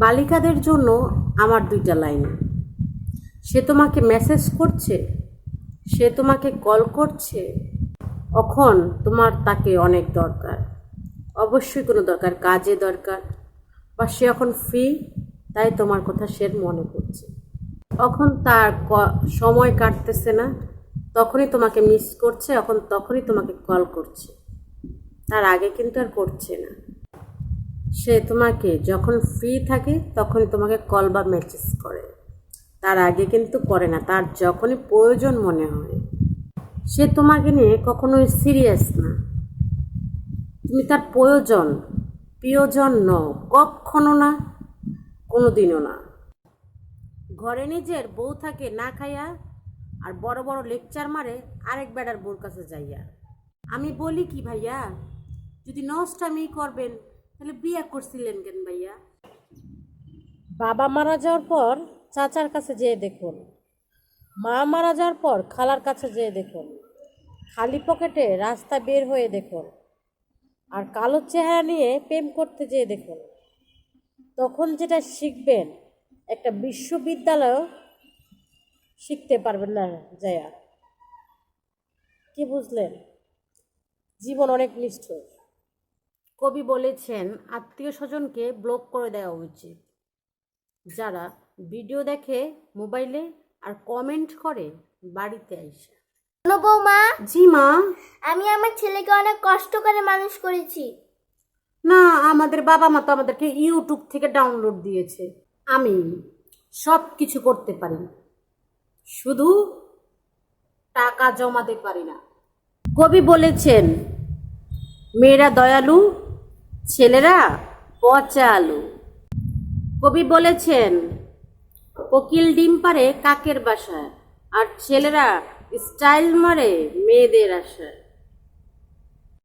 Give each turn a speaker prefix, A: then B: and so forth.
A: বালিকাদের জন্য আমার দুইটা লাইন। সে তোমাকে মেসেজ করছে, সে তোমাকে কল করছে, এখন তোমার তাকে অনেক দরকার, অবশ্যই কোনো দরকার, কাজে দরকার, বা সে এখন ফ্রি, তাই তোমার কথা সে মনে করছে। এখন তার সময় কাটতেছে না, তখনই তোমাকে মিস করছে, এখন তখনই তোমাকে কল করছে, তার আগে কিন্তু আর করছে না। সে তোমাকে যখন ফ্রি থাকে তখনই তোমাকে কল বা মেসেজ করে, তার আগে কিন্তু করে না, তার যখনই প্রয়োজন মনে হয়। সে তোমাকে নিয়ে কখনোই সিরিয়াস না, তুমি তার প্রিয়জন নও, কখনো না, কোনোদিনও না। ঘরে নিজের বউ থাকে না খাইয়া, আর বড় বড় লেকচার মারে আরেক বেটার বউর কাছে যাইয়া। আমি বলি কি ভাইয়া, যদি নষ্টামি করবেন তাহলে বিয়ে করছিলেন কেন ভাইয়া? বাবা মারা যাওয়ার পর চাচার কাছে যেয়ে দেখুন, মা মারা যাওয়ার পর খালার কাছে যেয়ে দেখুন, খালি পকেটে রাস্তা বের হয়ে দেখুন, আর কালো চেহারা নিয়ে প্রেম করতে যেয়ে দেখুন, তখন যেটা শিখবেন একটা বিশ্ববিদ্যালয়েও শিখতে পারবেন না যায়া। কি বুঝলেন? জীবন অনেক নিষ্ঠুর। কবি বলেছেন, আত্মীয় স্বজনকে ব্লক করে দেওয়া উচিত, যারা ভিডিও দেখে মোবাইলে আর কমেন্ট করে বাড়িতে আইসা।
B: বৌমা,
A: জি মা।
B: আমি আমার ছেলেকে অনেক কষ্ট করে মানুষ করেছি।
A: না, আমাদের বাবা মা তো আমাদেরকে ইউটিউব থেকে ডাউনলোড দিয়েছে। আমি সব কিছু করতে পারি, শুধু টাকা জমাতে পারি না। কবি বলেছেন, মেয়েরা দয়ালু, ছেলেরা পচা আলু। কবি বলেছেন, কোকিল ডিম পারে কাকের বাসায়, আর ছেলেরা স্টাইল মারে মেয়েদের আশায়।